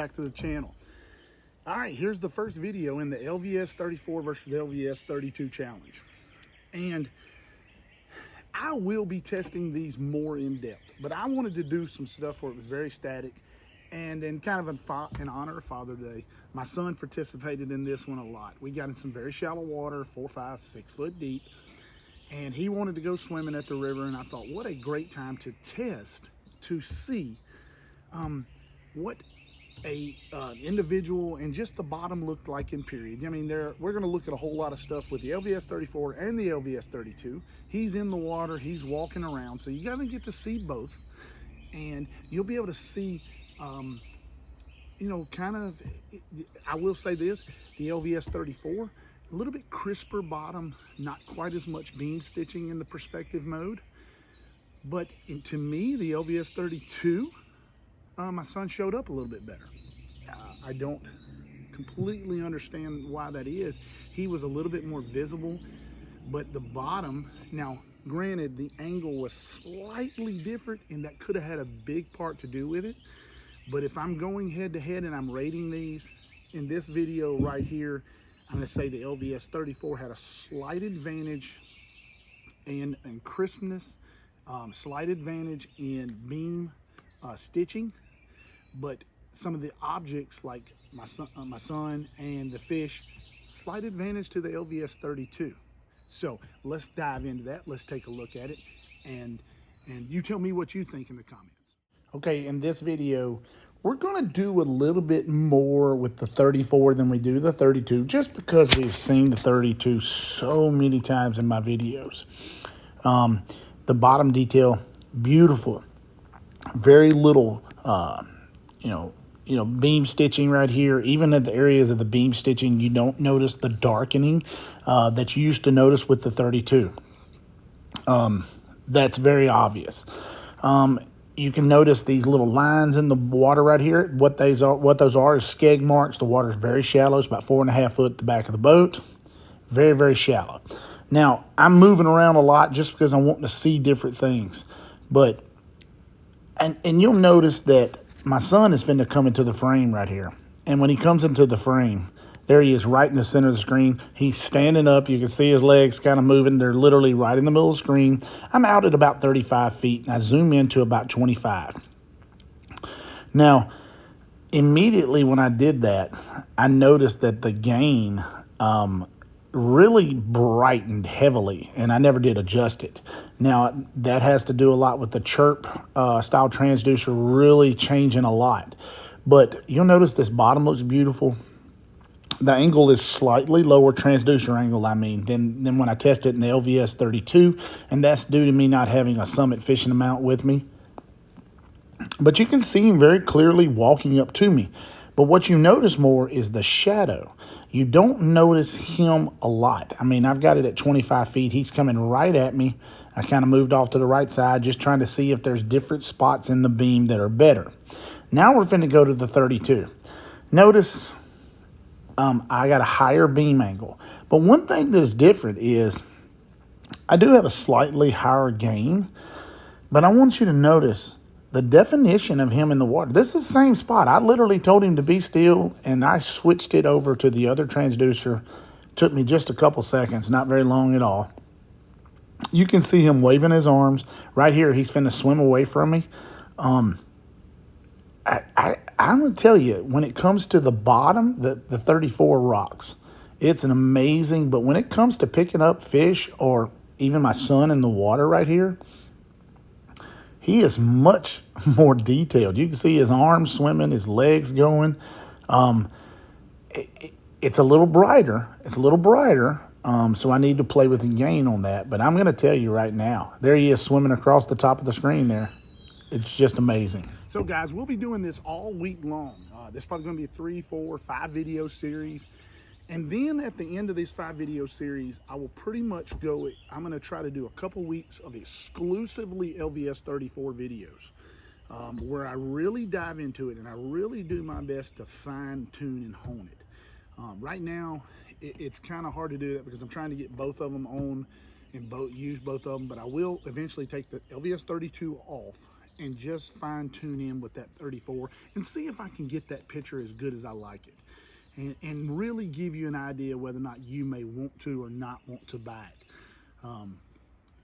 back to the channel. All right, here's the first video in the LVS34 versus LVS32 challenge. And I will be testing these more in depth, but I wanted to do some stuff where it was very static. And in kind of in honor of Father's Day, my son participated in this one a lot. We got in some very shallow water, 4, 5, 6 foot deep. And he wanted to go swimming at the river, and I thought, what a great time to test, to see what a individual and just the bottom looked like in period. I mean, we're going to look at a whole lot of stuff with the LVS34 and the LVS32. He's in the water, he's walking around, so you got to get to see both, and you'll be able to see, you know, kind of, I will say this, the LVS34, a little bit crisper bottom, not quite as much beam stitching in the perspective mode. But to me, the LVS32, my son showed up a little bit better. I don't completely understand why that is. He was a little bit more visible, but the bottom, now granted, the angle was slightly different, and that could have had a big part to do with it. But if I'm going head to head and I'm rating these in this video right here, I'm going to say the LVS34 had a slight advantage in crispness, slight advantage in beam stitching, but some of the objects like my son and the fish, slight advantage to the LVS32. So let's dive into that. Let's take a look at it, and you tell me what you think in the comments. Okay, in this video, we're going to do a little bit more with the 34 than we do the 32, just because we've seen the 32 so many times in my videos. The bottom detail, beautiful. Very little, you know, beam stitching right here. Even at the areas of the beam stitching, you don't notice the darkening that you used to notice with the 32. That's very obvious. You can notice these little lines in the water right here. What those are is skeg marks. The water is very shallow. It's about 4.5 foot at the back of the boat. Very, very shallow. Now, I'm moving around a lot just because I'm wanting to see different things. But, and you'll notice that my son is finna come into the frame right here. And when he comes into the frame, there he is right in the center of the screen. He's standing up. You can see his legs kind of moving. They're literally right in the middle of the screen. I'm out at about 35 feet, and I zoom in to about 25. Now, immediately when I did that, I noticed that the gain really brightened heavily, and I never did adjust it. Now, that has to do a lot with the chirp style transducer really changing a lot. But you'll notice this bottom looks beautiful. The angle is slightly lower, transducer angle, I mean, than when I tested in the LVS32, and that's due to me not having a Summit fishing mount with me. But you can see him very clearly walking up to me. But what you notice more is the shadow. You don't notice him a lot. I mean, I've got it at 25 feet. He's coming right at me. I kind of moved off to the right side, just trying to see if there's different spots in the beam that are better. Now we're finna go to the 32. Notice I got a higher beam angle. But one thing that is different is I do have a slightly higher gain, but I want you to notice the definition of him in the water. This is the same spot. I literally told him to be still, and I switched it over to the other transducer. Took me just a couple seconds, not very long at all. You can see him waving his arms. Right here, he's finna swim away from me. I'm going to tell you, when it comes to the bottom, the 34 rocks. It's an amazing, but when it comes to picking up fish or even my son in the water right here, he is much more detailed. You can see his arms swimming, his legs going. It's a little brighter. It's a little brighter, so I need to play with the gain on that. But I'm going to tell you right now, there he is swimming across the top of the screen there. It's just amazing. So guys, we'll be doing this all week long. This is probably going to be a 3, 4, 5 video series. And then at the end of this 5 video series, I will pretty much go, I'm going to try to do a couple weeks of exclusively LVS34 videos where I really dive into it and I really do my best to fine tune and hone it. Right now, it's kind of hard to do that because I'm trying to get both of them on and use both of them, but I will eventually take the LVS32 off and just fine tune in with that 34 and see if I can get that picture as good as I like it. And really give you an idea whether or not you may want to or not want to buy it.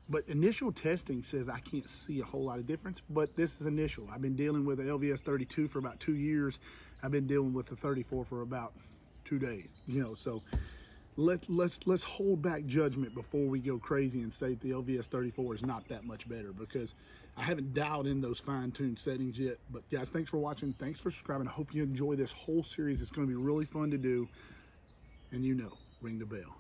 But initial testing says I can't see a whole lot of difference, but this is initial. I've been dealing with the LVS32 for about 2 years. I've been dealing with the 34 for about 2 days, you know, so let's hold back judgment before we go crazy and say the LVS34 is not that much better, because I haven't dialed in those fine-tuned settings yet. But guys, thanks for watching. Thanks for subscribing. I hope you enjoy this whole series. It's going to be really fun to do. And ring the bell.